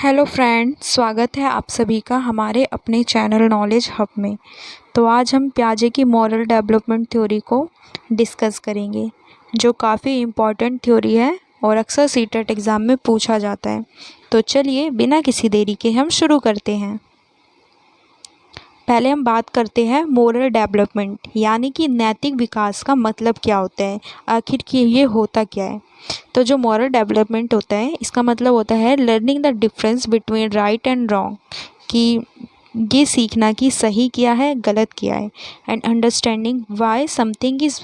Hello friend, स्वागत है आप सभी का हमारे अपने चैनल नॉलेज हब में। तो आज हम पियाजे की मॉरल डेवलपमेंट थ्योरी को डिस्कस करेंगे, जो काफ़ी इम्पॉर्टेंट थ्योरी है और अक्सर सीटेट एग्ज़ाम में पूछा जाता है। तो चलिए बिना किसी देरी के हम शुरू करते हैं। पहले हम बात करते हैं मोरल डेवलपमेंट, यानी कि नैतिक विकास का मतलब क्या होता है, आखिर कि ये होता क्या है। तो जो मॉरल डेवलपमेंट होता है, इसका मतलब होता है learning the difference between right and wrong, कि ये सीखना कि सही क्या है गलत क्या है, and understanding Y something is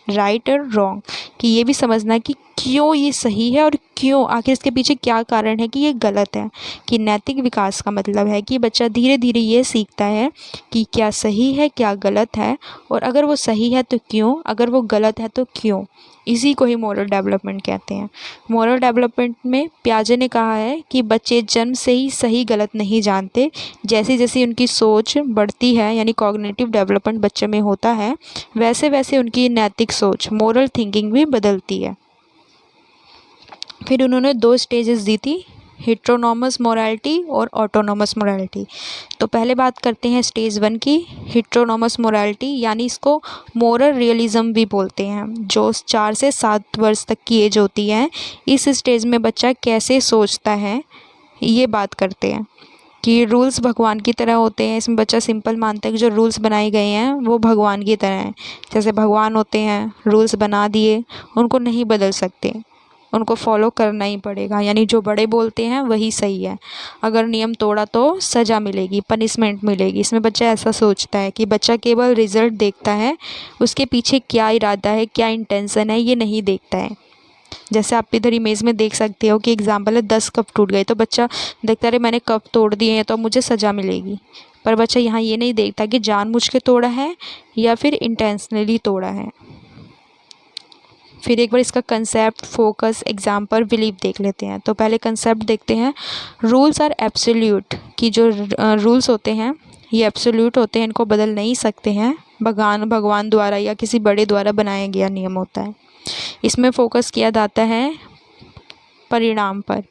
right और रॉन्ग, कि ये भी समझना कि क्यों ये सही है और क्यों आखिर इसके पीछे क्या कारण है कि ये गलत है। कि नैतिक विकास का मतलब है कि बच्चा धीरे धीरे ये सीखता है कि क्या सही है क्या गलत है, और अगर वो सही है तो क्यों, अगर वो गलत है तो क्यों। इसी को ही मोरल डेवलपमेंट कहते हैं। मोरल डेवलपमेंट में पियाजे ने कहा है कि बच्चे जन्म से ही सही गलत नहीं जानते, जैसे जैसे उनकी सोच बढ़ती है, यानी कॉग्निटिव डेवलपमेंट बच्चे में होता है, वैसे वैसे उनकी नैतिक सोच मोरल थिंकिंग भी बदलती है। फिर उन्होंने दो स्टेजेस दी थी, हिट्रोनॉमस मोरालिटी और ऑटोनॉमस मोरालिटी। तो पहले बात करते हैं स्टेज 1 की, हिट्रोनॉमस मोरालिटी, यानी इसको मोरल रियलिज्म भी बोलते हैं, जो 4 से 7 वर्ष तक की एज होती है। इस स्टेज में बच्चा कैसे सोचता है ये बात करते हैं। कि रूल्स भगवान की तरह होते हैं, इसमें बच्चा सिंपल मानता है कि जो रूल्स बनाए गए हैं वो भगवान की तरह हैं। जैसे भगवान होते हैं, रूल्स बना दिए, उनको नहीं बदल सकते, उनको फॉलो करना ही पड़ेगा, यानी जो बड़े बोलते हैं वही सही है। अगर नियम तोड़ा तो सज़ा मिलेगी, पनिशमेंट मिलेगी। इसमें बच्चा ऐसा सोचता है कि बच्चा केवल रिजल्ट देखता है, उसके पीछे क्या इरादा है, क्या इंटेंशन है, ये नहीं देखता है। जैसे आप इधर इमेज में देख सकते हो कि एग्जाम्पल है 10 कप टूट गए, तो बच्चा देखता रहे मैंने कप तोड़ दिए हैं तो अब मुझे सज़ा मिलेगी। पर बच्चा यहाँ ये नहीं देखता कि जानबूझ के तोड़ा है या फिर इंटेंशनली तोड़ा है। फिर एक बार इसका कंसेप्ट, फोकस, एग्जाम्पल, बिलीव देख लेते हैं। तो पहले कंसेप्ट देखते हैं। रूल्स आर एब्सोल्यूट, कि जो रूल्स होते हैं ये एब्सोल्यूट होते हैं, इनको बदल नहीं सकते हैं। भगवान द्वारा या किसी बड़े द्वारा बनाया गया नियम होता है। इसमें फोकस किया जाता है परिणाम पर,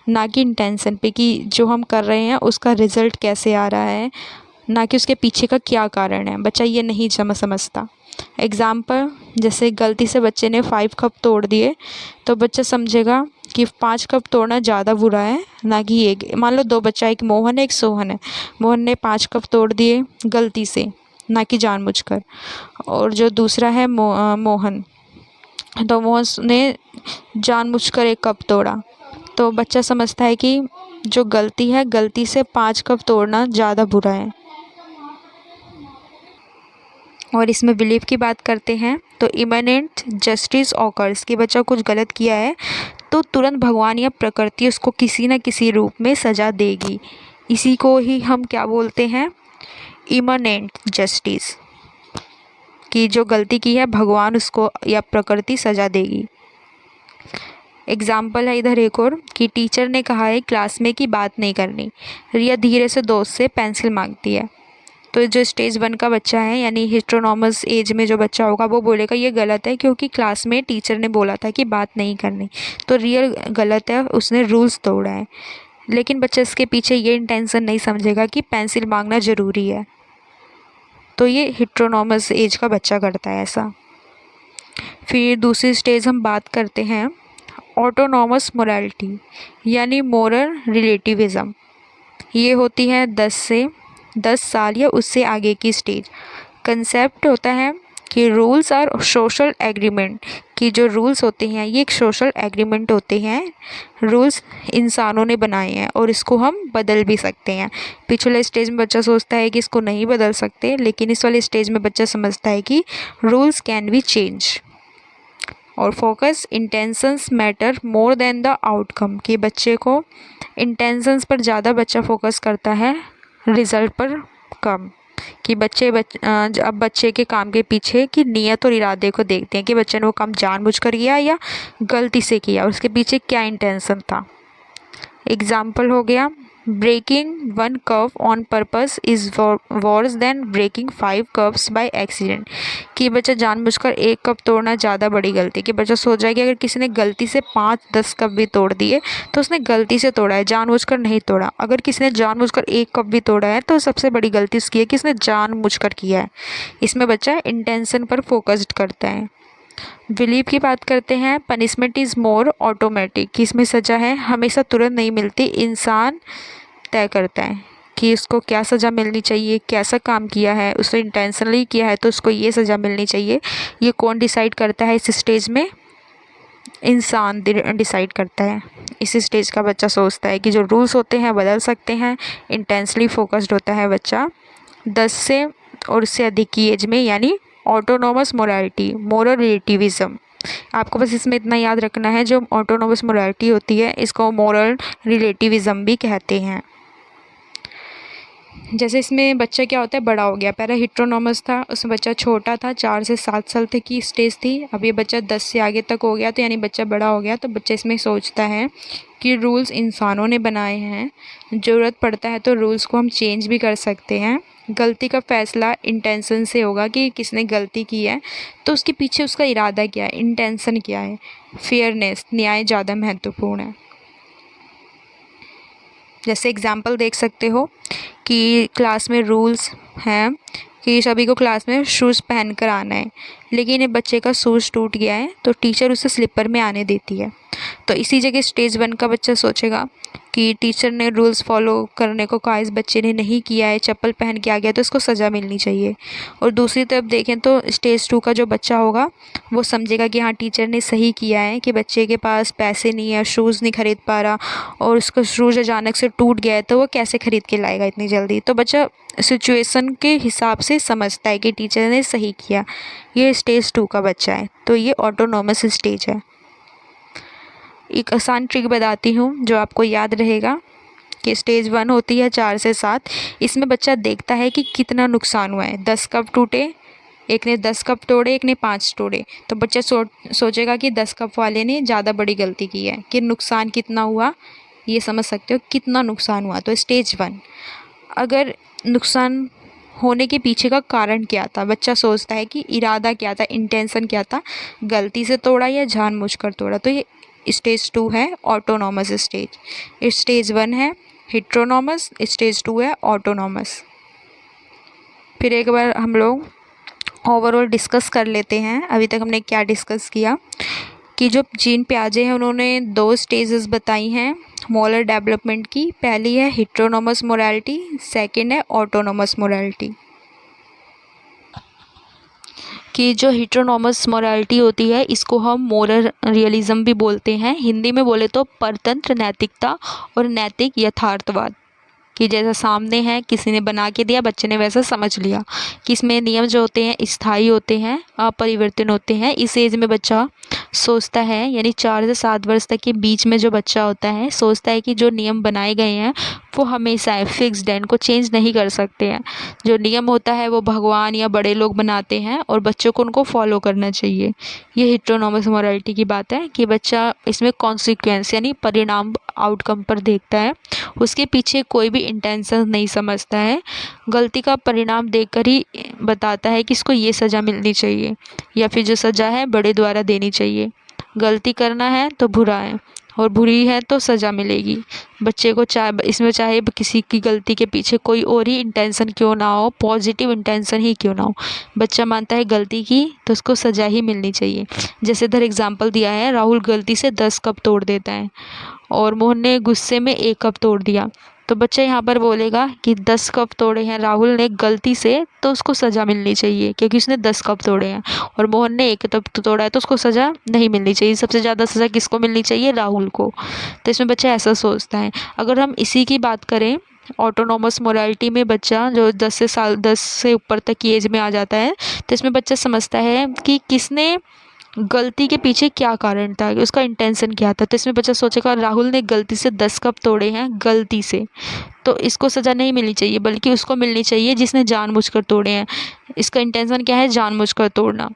ना कि इंटेंशन पे, कि जो हम कर रहे हैं उसका रिजल्ट कैसे आ रहा है, ना कि उसके पीछे का क्या कारण है। बच्चा ये नहीं समझता। एग्जाम्पल, जैसे गलती से बच्चे ने 5 कप तोड़ दिए, तो बच्चा समझेगा कि 5 कप तोड़ना ज़्यादा बुरा है, ना कि एक। मान लो 2 बच्चा, एक मोहन है एक सोहन है। मोहन ने 5 कप तोड़ दिए गलती से, ना कि जानबूझकर। और जो दूसरा है मोहन, तो मोहन ने जानबूझकर 1 कप तोड़ा। तो बच्चा समझता है कि जो गलती है, गलती से 5 कप तोड़ना ज़्यादा बुरा है। और इसमें बिलीव की बात करते हैं तो इमिनेंट जस्टिस ऑकर्स, कि बच्चा कुछ गलत किया है तो तुरंत भगवान या प्रकृति उसको किसी न किसी रूप में सज़ा देगी। इसी को ही हम क्या बोलते हैं, इमिनेंट जस्टिस, कि जो गलती की है भगवान उसको या प्रकृति सज़ा देगी। एग्जाम्पल है इधर एक और, कि टीचर ने कहा है क्लास में कि बात नहीं करनी, रिया धीरे से दोस्त से पेंसिल मांगती है। तो जो स्टेज 1 का बच्चा है, यानी हिस्ट्रोनॉमस एज में जो बच्चा होगा, वो बोलेगा ये गलत है क्योंकि क्लास में टीचर ने बोला था कि बात नहीं करनी। तो रियल गलत है, उसने रूल्स तोड़ा है। लेकिन बच्चा इसके पीछे ये इंटेंशन नहीं समझेगा कि पेंसिल मांगना ज़रूरी है। तो ये हिस्ट्रोनॉमस एज का बच्चा करता है ऐसा। फिर दूसरी स्टेज हम बात करते हैं ऑटोनॉमस मोरालिटी, यानी मोरल रिलेटिविज़म। ये होती है 10 साल या उससे आगे की स्टेज। कंसेप्ट होता है कि रूल्स आर सोशल एग्रीमेंट, कि जो रूल्स होते हैं ये एक सोशल एग्रीमेंट होते हैं। रूल्स इंसानों ने बनाए हैं और इसको हम बदल भी सकते हैं। पिछले स्टेज में बच्चा सोचता है कि इसको नहीं बदल सकते, लेकिन इस वाले स्टेज में बच्चा समझता है कि रूल्स कैन बी चेंज। और focus, intentions matter more than the outcome, कि बच्चे को इंटेंशंस पर ज़्यादा बच्चा फोकस करता है, रिज़ल्ट पर कम। कि अब बच्चे के काम के पीछे की नीयत और इरादे को देखते हैं कि बच्चे ने वो काम जानबूझकर किया या गलती से किया, उसके पीछे क्या इंटेंशन था। एग्जाम्पल हो गया, breaking one curve on purpose is worse than breaking 5 curves by accident. कि बच्चा जानबूझकर एक कप तोड़ना ज़्यादा बड़ी गलती। कि बच्चा सोच रहा है कि अगर किसी ने गलती से 5-10 कप भी तोड़ दिए तो उसने गलती से तोड़ा है, जानबूझकर नहीं तोड़ा। अगर किसी ने जानबूझकर एक कप भी तोड़ा है तो सबसे बड़ी गलती उसकी है कि उसने जानबूझकर किया है। इसमें बच्चा इंटेंशन पर फोकस्ड करता है। बिलीव की बात करते हैं, पनिशमेंट इज़ मोर ऑटोमेटिक। कि इसमें सज़ा है हमेशा तुरंत नहीं मिलती, इंसान तय करता है कि उसको क्या सज़ा मिलनी चाहिए, कैसा काम किया है, उसने इंटेंशनली किया है तो उसको ये सज़ा मिलनी चाहिए। ये कौन डिसाइड करता है इस स्टेज में? इंसान डिसाइड करता है। इस स्टेज का बच्चा सोचता है कि जो रूल्स होते हैं बदल सकते हैं। इंटेंसली फोकस्ड होता है बच्चा। 10 से और उससे अधिक की एज में, यानी ऑटोनोमस मोरालिटी, मोरल रिलेटिविज्म। आपको बस इसमें इतना याद रखना है, जो ऑटोनोमस मोरालिटी होती है इसको मोरल रिलेटिविज्म भी कहते हैं। जैसे इसमें बच्चा क्या होता है, बड़ा हो गया। पहले हिट्रोनोमस था, उसमें बच्चा छोटा था, 4 से 7 साल तक की स्टेज थी। अब ये बच्चा 10 से आगे तक हो गया, तो यानी बच्चा बड़ा हो गया। तो बच्चा इसमें सोचता है कि रूल्स इंसानों ने बनाए हैं, ज़रूरत पड़ता है तो रूल्स को हम चेंज भी कर सकते हैं। गलती का फैसला इंटेंशन से होगा कि किसने गलती की है तो उसके पीछे उसका इरादा क्या है, इंटेंशन क्या है। फेयरनेस, न्याय ज़्यादा महत्वपूर्ण है। जैसे एग्जाम्पल देख सकते हो कि क्लास में रूल्स हैं कि सभी को क्लास में शूज़ पहन कर आना है, लेकिन ये बच्चे का शूज़ टूट गया है तो टीचर उसे स्लीपर में आने देती है। तो इसी जगह स्टेज 1 का बच्चा सोचेगा कि टीचर ने रूल्स फॉलो करने को कहा, इस बच्चे ने नहीं किया है, चप्पल पहन के आ गया तो इसको सज़ा मिलनी चाहिए। और दूसरी तरफ देखें तो स्टेज 2 का जो बच्चा होगा वो समझेगा कि हाँ टीचर ने सही किया है कि बच्चे के पास पैसे नहीं है, शूज़ नहीं खरीद पा रहा और उसका शूज़ अचानक से टूट गया है तो वो कैसे ख़रीद के लाएगा इतनी जल्दी। तो बच्चा सिचुएशन के हिसाब से समझता है कि टीचर ने सही किया। ये स्टेज 2 का बच्चा है, तो ये ऑटोनोमस स्टेज है। एक आसान ट्रिक बताती हूँ जो आपको याद रहेगा कि स्टेज 1 होती है 4 से 7। इसमें बच्चा देखता है कि कितना नुकसान हुआ है। 10 कप टूटे, एक ने 10 कप तोड़े, एक ने 5 तोड़े। तो बच्चा सोचेगा कि 10 कप वाले ने ज़्यादा बड़ी गलती की है। कि नुकसान कितना हुआ ये समझ सकते हो, कितना नुकसान हुआ। तो स्टेज 1, अगर नुकसान होने के पीछे का कारण क्या था, बच्चा सोचता है कि इरादा क्या था, इंटेंशन क्या था, गलती से तोड़ा या जानबूझकर तोड़ा। तो ये स्टेज 2 है ऑटोनॉमस स्टेज। स्टेज 1 है हिट्रोनॉमस, स्टेज 2 है ऑटोनॉमस। फिर एक बार हम लोग ओवरऑल डिस्कस कर लेते हैं अभी तक हमने क्या डिस्कस किया। कि जो जीन पियाजे हैं उन्होंने 2 स्टेजेस बताई हैं मोरल डेवलपमेंट की। पहली है हिट्रोनॉमस मोरालिटी, सेकंड है ऑटोनॉमस मोरालिटी। कि जो हिट्रोनॉमस मोरालिटी होती है इसको हम मोरल रियलिज्म भी बोलते हैं। हिंदी में बोले तो परतंत्र नैतिकता और नैतिक यथार्थवाद। कि जैसा सामने है किसी ने बना के दिया, बच्चे ने वैसा समझ लिया। कि इसमें नियम जो होते हैं स्थायी होते हैं, अपरिवर्तन होते हैं। इस एज में बच्चा सोचता है, यानी 4 से 7 वर्ष तक के बीच में जो बच्चा होता है सोचता है कि जो नियम बनाए गए हैं वो हमेशा है, फिक्स्ड है, इनको चेंज नहीं कर सकते हैं। जो नियम होता है वो भगवान या बड़े लोग बनाते हैं और बच्चों को उनको फॉलो करना चाहिए। ये हिट्रोनॉमस मोरालिटी की बात है कि बच्चा इसमें कॉन्सिक्वेंस यानी परिणाम, आउटकम पर देखता है, उसके पीछे कोई भी इंटेंशन नहीं समझता है। गलती का परिणाम देखकर ही बताता है कि इसको ये सज़ा मिलनी चाहिए या फिर जो सज़ा है बड़े द्वारा देनी चाहिए। गलती करना है तो बुरा है और बुरी है तो सज़ा मिलेगी। बच्चे को चाहे किसी की गलती के पीछे कोई और ही इंटेंशन क्यों ना हो, पॉजिटिव इंटेंशन ही क्यों ना हो, बच्चा मानता है गलती की तो उसको सज़ा ही मिलनी चाहिए। जैसे इधर एग्जांपल दिया है, राहुल गलती से 10 कप तोड़ देता है और मोहन ने गुस्से में 1 कप तोड़ दिया। तो बच्चा यहाँ पर बोलेगा कि 10 कप तोड़े हैं राहुल ने गलती से तो उसको सज़ा मिलनी चाहिए क्योंकि उसने 10 कप तोड़े हैं, और मोहन ने 1 कप तोड़ा है तो उसको सज़ा नहीं मिलनी चाहिए। सबसे ज़्यादा सज़ा किसको मिलनी चाहिए? राहुल को। तो इसमें बच्चा ऐसा सोचता है। अगर हम इसी की बात करें ऑटोनॉमस मोरालिटी में, बच्चा जो 10 से ऊपर तक की एज में आ जाता है तो इसमें बच्चा समझता है कि किसने गलती के पीछे क्या कारण था, उसका इंटेंशन क्या था। तो इसमें बच्चा सोचेगा राहुल ने गलती से 10 कप तोड़े हैं गलती से, तो इसको सज़ा नहीं मिलनी चाहिए बल्कि उसको मिलनी चाहिए जिसने जानबूझकर तोड़े हैं। इसका इंटेंशन क्या है? जानबूझकर तोड़ना।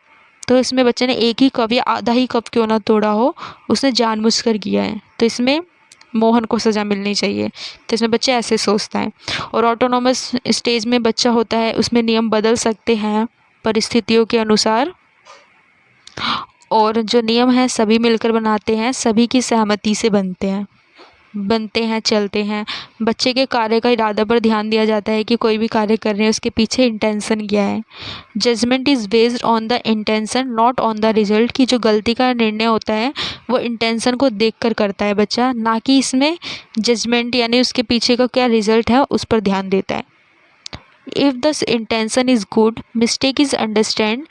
तो इसमें बच्चे ने 1 ही कप या आधा ही कप क्यों ना तोड़ा हो, उसने जानबूझकर किया है। तो इसमें मोहन को सज़ा मिलनी चाहिए। तो इसमें बच्चे ऐसे सोचता है। और ऑटोनॉमस स्टेज में बच्चा होता है, उसमें नियम बदल सकते हैं परिस्थितियों के अनुसार, और जो नियम हैं सभी मिलकर बनाते हैं, सभी की सहमति से बनते हैं चलते हैं। बच्चे के कार्य का इरादा पर ध्यान दिया जाता है कि कोई भी कार्य कर रहे हैं उसके पीछे इंटेंशन क्या है। Judgement is based on the intention not on the result, की जो गलती का निर्णय होता है वो इंटेंशन को देखकर करता है बच्चा, ना कि इसमें जजमेंट यानी उसके पीछे का क्या रिजल्ट है उस पर ध्यान देता है। If the intention is good, mistake is understand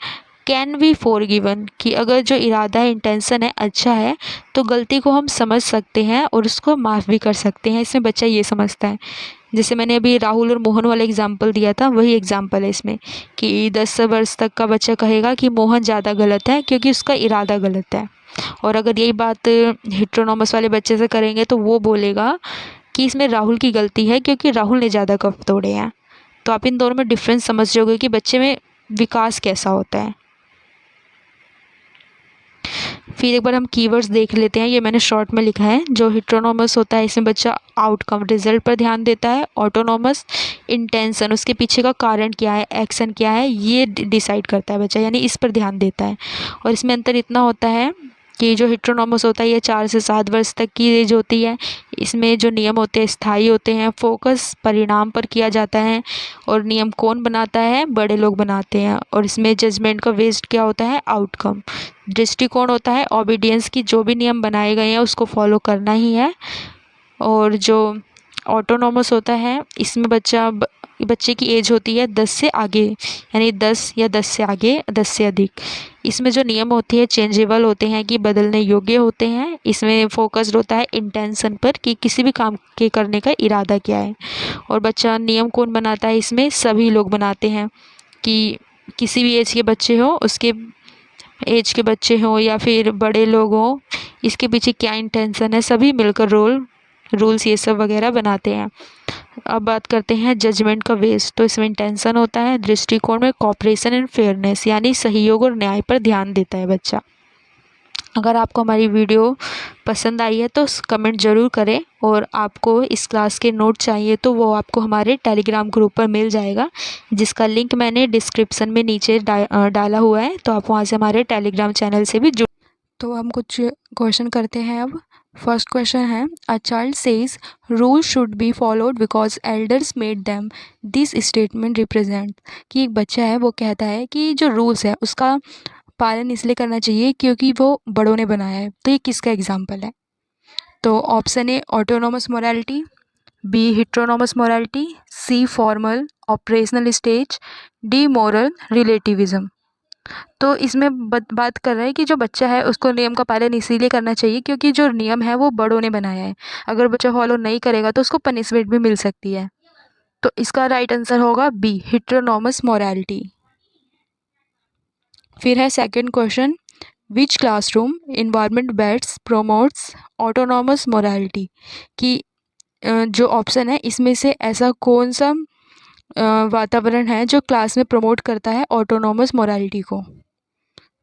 can be forgiven, कि अगर जो इरादा है इंटेंशन है अच्छा है तो गलती को हम समझ सकते हैं और उसको माफ़ भी कर सकते हैं। इसमें बच्चा ये समझता है। जैसे मैंने अभी राहुल और मोहन वाला एग्जाम्पल दिया था, वही एग्जाम्पल है इसमें, कि 10 वर्ष तक का बच्चा कहेगा कि मोहन ज़्यादा गलत है क्योंकि उसका इरादा गलत है। और अगर यही बात हिट्रोनॉमस वाले बच्चे से करेंगे तो वो बोलेगा कि इसमें राहुल की गलती है क्योंकि राहुल ने ज़्यादा कप तोड़े हैं। तो आप इन दोनों में डिफरेंस समझ जाओगे कि बच्चे में विकास कैसा होता है। फिर एक बार हम कीवर्ड्स देख लेते हैं, ये मैंने शॉर्ट में लिखा है। जो हिट्रोनॉमस होता है इसमें बच्चा आउटकम रिजल्ट पर ध्यान देता है। ऑटोनॉमस इंटेंशन, उसके पीछे का कारण क्या है, एक्शन क्या है, ये डिसाइड करता है बच्चा, यानी इस पर ध्यान देता है। और इसमें अंतर इतना होता है कि जो हिट्रोनॉमस होता है ये 4 से 7 वर्ष तक की एज होती है। इसमें जो नियम होते हैं स्थायी होते हैं, फोकस परिणाम पर किया जाता है। और नियम कौन बनाता है, बड़े लोग बनाते हैं। और इसमें जजमेंट का वेस्ट क्या होता है, आउटकम। दृष्टिकोण होता है ओबीडियंस की, जो भी नियम बनाए गए हैं उसको फॉलो करना ही है। और जो ऑटोनॉमस होता है इसमें बच्चे की एज होती है 10 से आगे, यानी 10 या 10 से आगे, 10 से अधिक। इसमें जो नियम होते हैं चेंजेबल होते हैं, कि बदलने योग्य होते हैं। इसमें फोकस्ड होता है इंटेंशन पर, कि किसी भी काम के करने का इरादा क्या है। और बच्चा नियम कौन बनाता है, इसमें सभी लोग बनाते हैं, कि किसी भी एज के बच्चे हो, उसके एज के बच्चे हों या फिर बड़े लोग हों, इसके पीछे क्या इंटेंशन है, सभी मिलकर रूल्स ये सब वगैरह बनाते हैं। अब बात करते हैं जजमेंट का वेस्ट। तो इसमें इंटेंशन होता है, दृष्टिकोण में कॉपरेशन एंड फेयरनेस, यानी सहयोग और न्याय पर ध्यान देता है बच्चा। अगर आपको हमारी वीडियो पसंद आई है तो कमेंट ज़रूर करें। और आपको इस क्लास के नोट चाहिए तो वो आपको हमारे टेलीग्राम ग्रुप पर मिल जाएगा, जिसका लिंक मैंने डिस्क्रिप्शन में नीचे डाला हुआ है। तो आप वहाँ से हमारे टेलीग्राम चैनल से भी जुड़। तो हम कुछ क्वेश्चन करते हैं अब। फर्स्ट क्वेश्चन है, a child says rule should be followed because elders made them, this statement represent, कि एक बच्चा है वो कहता है कि जो रूल्स है उसका पालन इसलिए करना चाहिए क्योंकि वो बड़ों ने बनाया है। तो ये किसका एग्जाम्पल है? तो option A autonomous morality, B heteronomous morality, C formal operational stage, D moral relativism. तो इसमें बात कर रहा है कि जो बच्चा है उसको नियम का पालन इसीलिए करना चाहिए क्योंकि जो नियम है वो बड़ों ने बनाया है। अगर बच्चा फॉलो नहीं करेगा तो उसको पनिशमेंट भी मिल सकती है। तो इसका राइट आंसर होगा बी हिट्रोनॉमस मोरालिटी। फिर है second question, which classroom environment best promotes autonomous morality, कि जो ऑप्शन है इसमें से ऐसा कौन सा वातावरण है जो क्लास में प्रमोट करता है ऑटोनॉमस मोरालिटी को?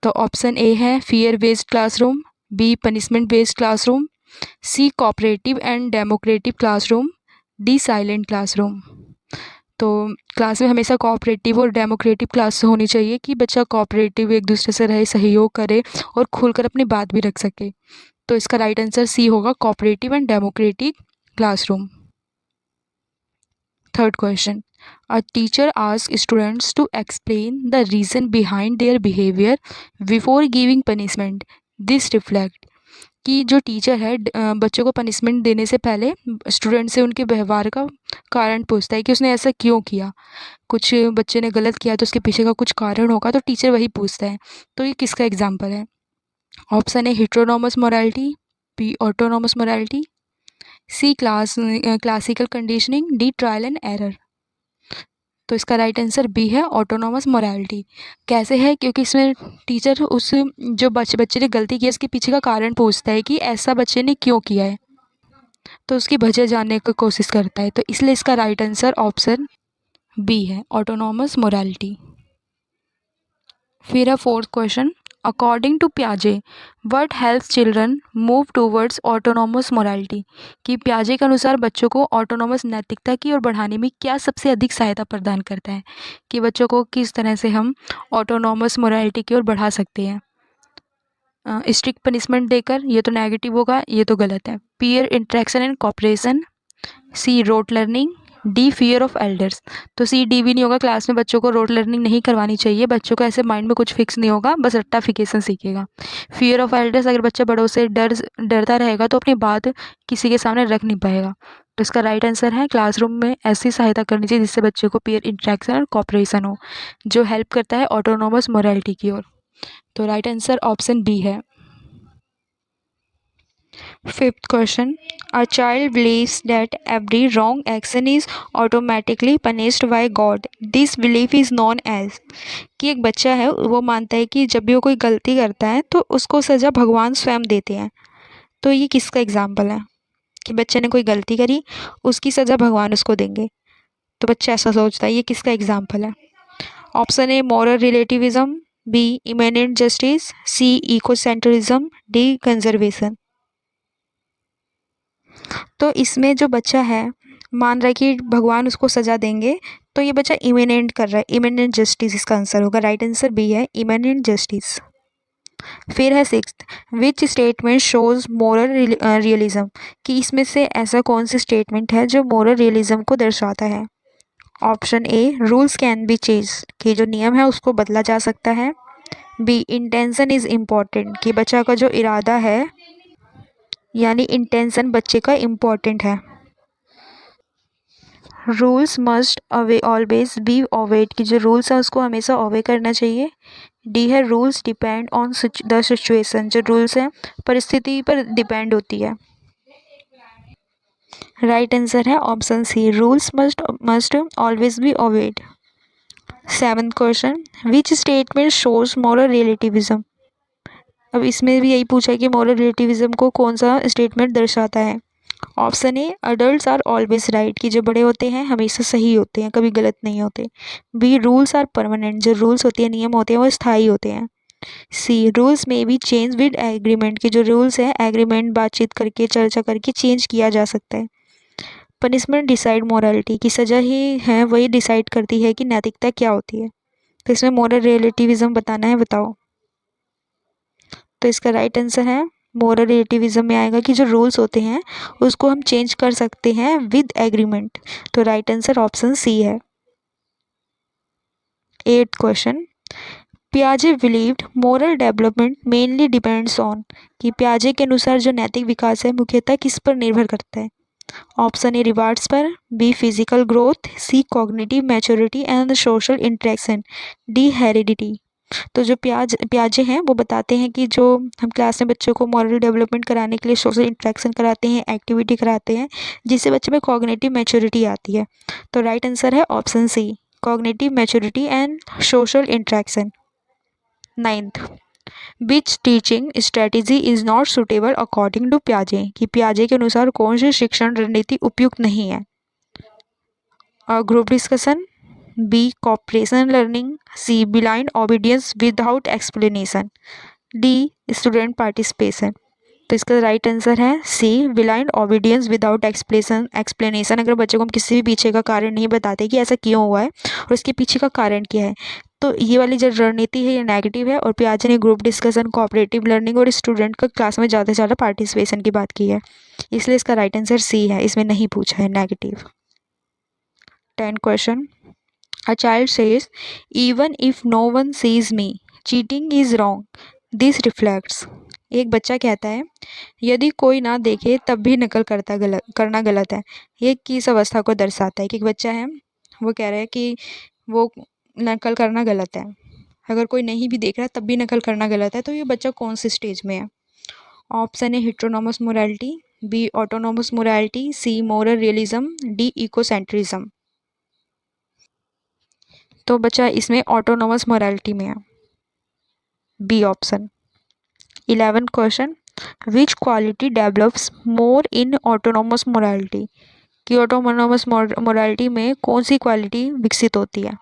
तो ऑप्शन ए है fear based classroom, B punishment based classroom, C cooperative and democrative classroom, D silent classroom. तो क्लास में हमेशा कोऑपरेटिव और डेमोक्रेटिव क्लास होनी चाहिए, कि बच्चा कोऑपरेटिव एक दूसरे से रहे, सहयोग करे और खुलकर अपनी बात भी रख सके। तो इसका राइट आंसर सी होगा, cooperative and democratic classroom. Third question, a teacher asks students to explain the reason behind their behavior before giving punishment, this reflect, कि जो टीचर है बच्चों को पनिशमेंट देने से पहले स्टूडेंट से उनके व्यवहार का कारण पूछता है कि उसने ऐसा क्यों किया। कुछ बच्चे ने गलत किया तो उसके पीछे का कुछ कारण होगा, तो टीचर वही पूछता है। तो ये किसका एग्जाम्पल है? Option A heteronomous morality, B autonomous morality, C classical conditioning, D trial and error. तो इसका राइट आंसर बी है ऑटोनॉमस मोरालिटी। कैसे है? क्योंकि इसमें टीचर उस जो बच्चे ने गलती की है उसके पीछे का कारण पूछता है कि ऐसा बच्चे ने क्यों किया है, तो उसकी वजह जानने की कोशिश करता है। तो इसलिए इसका राइट आंसर ऑप्शन बी है ऑटोनॉमस मोरालिटी। फिर है फोर्थ क्वेश्चन, अकॉर्डिंग टू पियाजे what helps children move towards autonomous morality, कि पियाजे के अनुसार बच्चों को ऑटोनॉमस नैतिकता की ओर बढ़ाने में क्या सबसे अधिक सहायता प्रदान करता है, कि बच्चों को किस तरह से हम ऑटोनॉमस मोरालिटी की ओर बढ़ा सकते हैं। स्ट्रिक्ट पनिशमेंट देकर, ये तो नेगेटिव होगा, ये तो गलत है। Peer interaction and cooperation, C rote learning, D fear of elders. तो सी डी भी नहीं होगा, क्लास में बच्चों को रोट लर्निंग नहीं करवानी चाहिए, बच्चों को ऐसे माइंड में कुछ फिक्स नहीं होगा, बस रट्टाफिकेशन सीखेगा। फियर ऑफ एल्डर्स, अगर बच्चा बड़ों से डरता रहेगा तो अपनी बात किसी के सामने रख नहीं पाएगा। तो इसका राइट आंसर है क्लासरूम में ऐसी सहायता करनी चाहिए जिससे बच्चे को पीयर इंटरेक्शन और कॉपरेशन हो, जो हेल्प करता है ऑटोनोमस मोरालिटी की ओर। तो राइट आंसर ऑप्शन बी है। Fifth question. A child believes that every wrong action is automatically punished by God. This belief is known as, कि एक बच्चा है वो मानता है कि जब भी वो कोई गलती करता है तो उसको सज़ा भगवान स्वयं देते हैं। तो ये किसका एग्जाम्पल है कि बच्चे ने कोई गलती करी, उसकी सज़ा भगवान उसको देंगे। तो बच्चा ऐसा सोचता है, ये किसका एग्जाम्पल है? Option A moral relativism, B imminent justice, C ecocentrism, D conservation. तो इसमें जो बच्चा है मान रहा है कि भगवान उसको सज़ा देंगे, तो ये बच्चा इमिनेंट कर रहा है, इमिनेंट जस्टिस इसका आंसर होगा। राइट आंसर बी है, इमिनेंट जस्टिस। फिर है सिक्स्थ, विच स्टेटमेंट शोज मोरल रियलिज्म, कि इसमें से ऐसा कौन सी स्टेटमेंट है जो मोरल रियलिज्म को दर्शाता है? Option A rules can be change, कि जो नियम है उसको बदला जा सकता है। बी इंटेंशन इज़ इम्पॉर्टेंट, कि बच्चा का जो इरादा है यानी इंटेंशन बच्चे का इम्पॉर्टेंट है। Rules must away always be obeyed, कि जो रूल्स है उसको हमेशा ओवे करना चाहिए। डी है rules depend on the situation, जो रूल्स है परिस्थिति पर डिपेंड होती है। राइट आंसर है option C, rules must always be obeyed. Seventh question, which statement shows moral relativism. अब इसमें भी यही पूछा है कि मॉरल रिलेटिविज्म को कौन सा स्टेटमेंट दर्शाता है। Option A adults are always right, कि जो बड़े होते हैं हमेशा सही होते हैं, कभी गलत नहीं होते। बी रूल्स आर परमानेंट, जो रूल्स होते हैं नियम होते हैं वो स्थायी होते हैं। सी रूल्स में बी चेंज विद एग्रीमेंट, कि जो रूल्स है एग्रीमेंट बातचीत करके चर्चा करके चेंज किया जा सकता है। पनिशमेंट डिसाइड मोरालिटी, की सज़ा ही है वही डिसाइड करती है कि नैतिकता क्या होती है। तो इसमें मॉरल रिलेटिविज्म बताना है, बताओ। तो इसका राइट आंसर है मॉरल रिलेटिविज्म में आएगा कि जो रूल्स होते हैं उसको हम चेंज कर सकते हैं विद एग्रीमेंट। तो राइट आंसर ऑप्शन सी है। 8th क्वेश्चन, पियाजे believed moral development mainly depends on, कि पियाजे के अनुसार जो नैतिक विकास है मुख्यतः किस पर निर्भर करता है। ऑप्शन ए रिवार्ड्स पर, B physical growth, C cognitive maturity and social interaction, D heredity. तो जो पियाजे हैं वो बताते हैं कि जो हम क्लास में बच्चों को मॉरल डेवलपमेंट कराने के लिए सोशल इंटरेक्शन कराते हैं, एक्टिविटी कराते हैं, जिससे बच्चे में कॉग्निटिव मैच्योरिटी आती है। तो राइट आंसर है option C, cognitive maturity and social interaction. 9th, which teaching strategy is not suitable according to पियाजे, कि पियाजे के अनुसार कौन सी शिक्षण रणनीति उपयुक्त नहीं है। Group discussion, B cooperation learning, C blind obedience without explanation, D student participation. तो इसका राइट आंसर है C blind obedience without explanation. अगर बच्चे को हम किसी भी पीछे का कारण नहीं बताते कि ऐसा क्यों हुआ है और उसके पीछे का कारण क्या है, तो ये वाली जो रणनीति है ये नेगेटिव है। और पियाजे ने ग्रुप डिस्कशन, कोऑपरेटिव लर्निंग और स्टूडेंट का क्लास में ज़्यादा से ज़्यादा पार्टिसिपेशन की बात की है, इसलिए इसका राइट आंसर सी है, इसमें नहीं पूछा है negative. 10th question, A child says, even if no one sees me, cheating is wrong. This reflects. एक बच्चा कहता है, यदि कोई ना देखे तब भी नकल करना गलत है। ये किस अवस्था को दर्शाता है? कि एक बच्चा है वो कह रहा है कि वो नकल करना गलत है, अगर कोई नहीं भी देख रहा तब भी नकल करना गलत है। तो ये बच्चा कौन से स्टेज में है? Option A heteronomous morality, B autonomous morality, C moral realism, D ecocentrism. तो बच्चा इसमें ऑटोनोमस मोरालिटी में है, B option. 11th question, which quality develops more in autonomous morality, कि ऑटोनोमस मोरालिटी में कौन सी क्वालिटी विकसित होती है।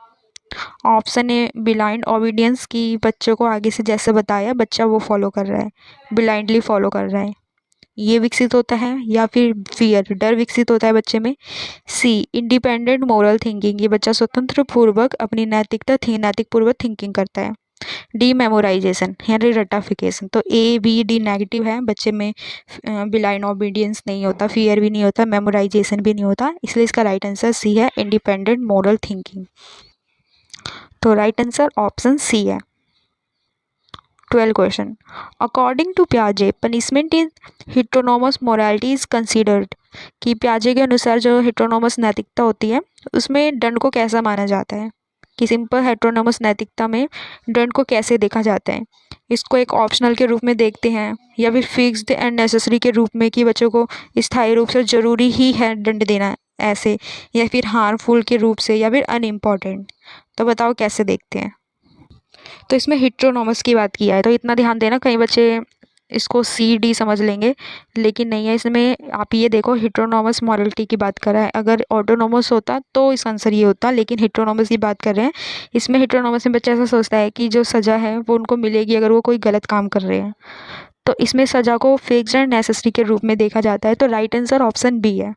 ऑप्शन ए ब्लाइंड ओबीडियंस, कि बच्चों को आगे से जैसे बताया बच्चा वो फॉलो कर रहा है, ब्लाइंडली फॉलो कर रहा है, ये विकसित होता है। या फिर फियर, डर विकसित होता है बच्चे में। सी इंडिपेंडेंट मोरल थिंकिंग, ये बच्चा स्वतंत्र पूर्वक अपनी नैतिक पूर्वक थिंकिंग करता है। डी मेमोराइजेशन यानी रटाफिकेशन। तो ए बी डी नेगेटिव है, बच्चे में ब्लाइंड ओबीडियंस नहीं होता, फियर भी नहीं होता, मेमोराइजेशन भी नहीं होता, इसलिए इसका राइट आंसर सी है, इंडिपेंडेंट मोरल थिंकिंग। तो राइट आंसर ऑप्शन सी है। 12 क्वेश्चन, अकॉर्डिंग टू प्याजे punishment in heteronomous morality is considered, कि प्याजे के अनुसार जो हिट्रोनोमस नैतिकता होती है उसमें दंड को कैसा माना जाता है, कि सिंपल हेट्रोनोमस नैतिकता में दंड को कैसे देखा जाता है। इसको एक ऑप्शनल के रूप में देखते हैं, या फिर फिक्स्ड एंड नेसेसरी के रूप में, कि बच्चों को स्थायी रूप से ज़रूरी ही है दंड देना ऐसे, या फिर हार्मफुल के रूप से, या फिर अनइम्पॉर्टेंट। तो बताओ कैसे देखते हैं। तो इसमें हिट्रोनोमस की बात किया है, तो इतना ध्यान देना, कई बच्चे इसको सी डी समझ लेंगे, लेकिन नहीं है। इसमें आप ये देखो हिट्रोनोमस मॉरलिटी की बात कर रहा है, अगर ऑटोनोमस होता तो इसका आंसर ये होता, लेकिन हिट्रोनोमस की बात कर रहे हैं। इसमें हिट्रोनोमस में बच्चा ऐसा सोचता है कि जो सज़ा है वो उनको मिलेगी अगर वो कोई गलत काम कर रहे हैं, तो इसमें सज़ा को फिक्स्ड एंड नेसेसरी के रूप में देखा जाता है। तो राइट आंसर ऑप्शन बी है।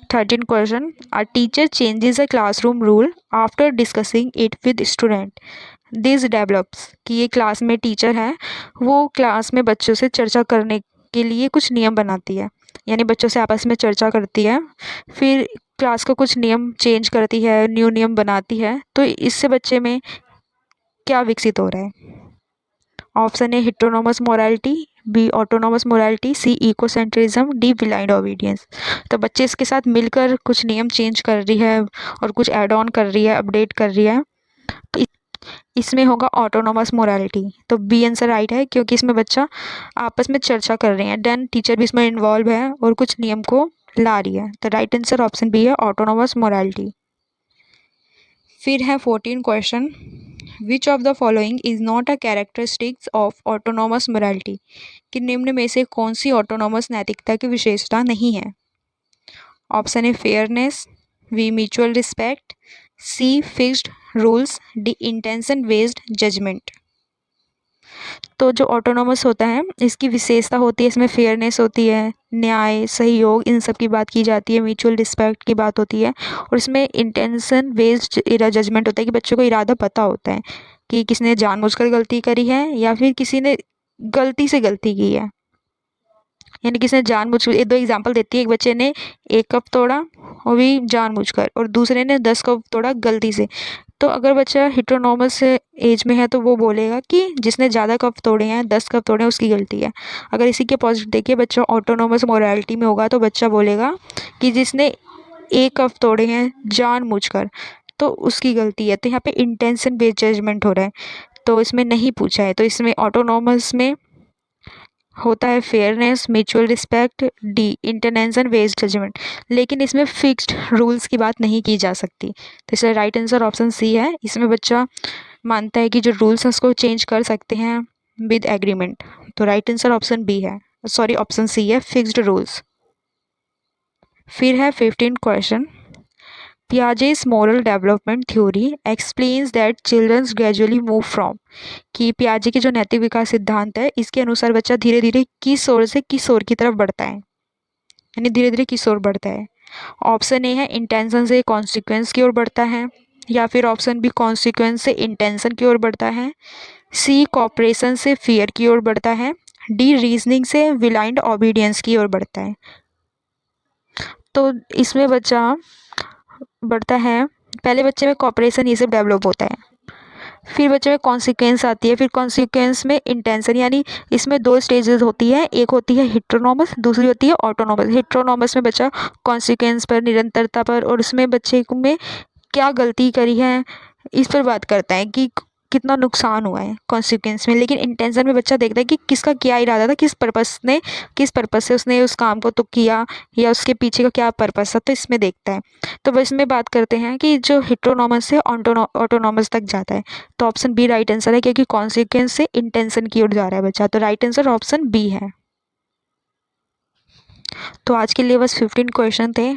13 question, a teacher changes a classroom rule after discussing it with student, this develops, कि ये क्लास में टीचर है वो क्लास में बच्चों से चर्चा करने के लिए कुछ नियम बनाती है, यानी बच्चों से आपस में चर्चा करती है, फिर क्लास का कुछ नियम चेंज करती है, न्यू नियम बनाती है। तो इससे बच्चे में क्या विकसित हो रहा है। Option A heteronomous morality, B autonomous morality, C ecocentrism, D blind obedience. तो बच्चे इसके साथ मिलकर कुछ नियम चेंज कर रही है और कुछ ऐड ऑन कर रही है, अपडेट कर रही है, तो इसमें होगा ऑटोनोमस मोरालिटी। तो बी आंसर राइट है, क्योंकि इसमें बच्चा आपस में चर्चा कर रहे हैं, देन टीचर भी इसमें इन्वॉल्व है और कुछ नियम को ला रही है। तो राइट आंसर ऑप्शन बी है, ऑटोनोमस मोरालिटी। फिर है 14 question, which of the following is not a characteristics of autonomous morality, कि निम्न में से कौन सी ऑटोनोमस नैतिकता की विशेषता नहीं है। Option A fairness, B mutual respect, C fixed rules, D intention based judgement. तो जो ऑटोनोमस होता है इसकी विशेषता होती है, इसमें फेयरनेस होती है, न्याय, सहयोग, इन सब की बात की जाती है, म्यूचुअल रिस्पेक्ट की बात होती है, और इसमें इंटेंशन बेस्ड जजमेंट होता है, कि बच्चों को इरादा पता होता है कि किसने जानबूझकर गलती करी है या फिर किसी ने गलती से गलती की है, यानी किसी ने जानबूझ, ये दो एग्जांपल देती है, एक बच्चे ने 1 कप तोड़ा वो भी जानबूझकर, और दूसरे ने 10 कप तोड़ा गलती से। तो अगर बच्चा हिट्रोनोमस एज में है तो वो बोलेगा कि जिसने ज़्यादा कप तोड़े हैं, 10 कप तोड़े हैं, उसकी गलती है। अगर इसी के अपोजिट देखिए बच्चा ऑटोनोमस मोरालिटी में होगा तो बच्चा बोलेगा कि जिसने 1 कप तोड़े हैं जानबूझकर तो उसकी गलती है। तो यहाँ पे इंटेंशन बेस्ड जजमेंट हो रहा है, तो इसमें नहीं पूछा है। तो इसमें ऑटोनोमस में होता है fairness, mutual respect, D intention based judgement, लेकिन इसमें फिक्स्ड रूल्स की बात नहीं की जा सकती। तो इसलिए राइट आंसर ऑप्शन सी है। इसमें बच्चा मानता है कि जो रूल्स हैं उसको चेंज कर सकते हैं विद एग्रीमेंट। तो राइट आंसर ऑप्शन बी है, सॉरी ऑप्शन सी है, फिक्स्ड रूल्स। फिर है 15 question, Piaget's moral development theory explains that childrens gradually move from, कि पियाजे की जो नैतिक विकास सिद्धांत है इसके अनुसार बच्चा धीरे धीरे किस ओर से किस ओर की तरफ बढ़ता है, यानी धीरे धीरे किस ओर बढ़ता है। ऑप्शन ए है इंटेंशन से कॉन्सिक्वेंस की ओर बढ़ता है, या फिर ऑप्शन बी कॉन्सिक्वेंस से इंटेंशन की ओर बढ़ता है, सी कॉपरेशन से फियर की ओर बढ़ता है, डी रीजनिंग से ब्लाइंड ओबीडियंस की ओर बढ़ता है। तो इसमें बच्चा बढ़ता है, पहले बच्चे में कॉपरेशन ये सब डेवलप होता है, फिर बच्चे में कॉन्सिक्वेंस आती है, फिर कॉन्सिक्वेंस में इंटेंशन, यानी इसमें 2 स्टेजेस होती है, एक होती है हिट्रोनोमस, दूसरी होती है ऑटोनोमस। हिट्रोनोमस में बच्चा कॉन्सिक्वेंस पर, निरंतरता पर, और उसमें बच्चे में क्या गलती करी है इस पर बात करता है कि कितना नुकसान हुआ है कॉन्सिक्वेंस में। लेकिन इंटेंशन में बच्चा देखता है कि किसका क्या इरादा था, किस पर्पस से उसने उस काम को तो किया, या उसके पीछे का क्या पर्पस था, तो इसमें देखता है। तो बस इसमें बात करते हैं कि जो हिट्रोनोमस से ऑटोनोमस तक जाता है। तो ऑप्शन बी राइट आंसर है, क्योंकि कॉन्सिक्वेंस से इंटेंशन की ओर जा रहा है बच्चा। तो राइट आंसर ऑप्शन बी है। तो आज के लिए बस 15 क्वेश्चन थे।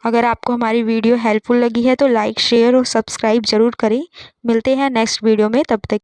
अगर आपको हमारी वीडियो हेल्पफुल लगी है तो लाइक शेयर और सब्सक्राइब ज़रूर करें। मिलते हैं नेक्स्ट वीडियो में, तब तक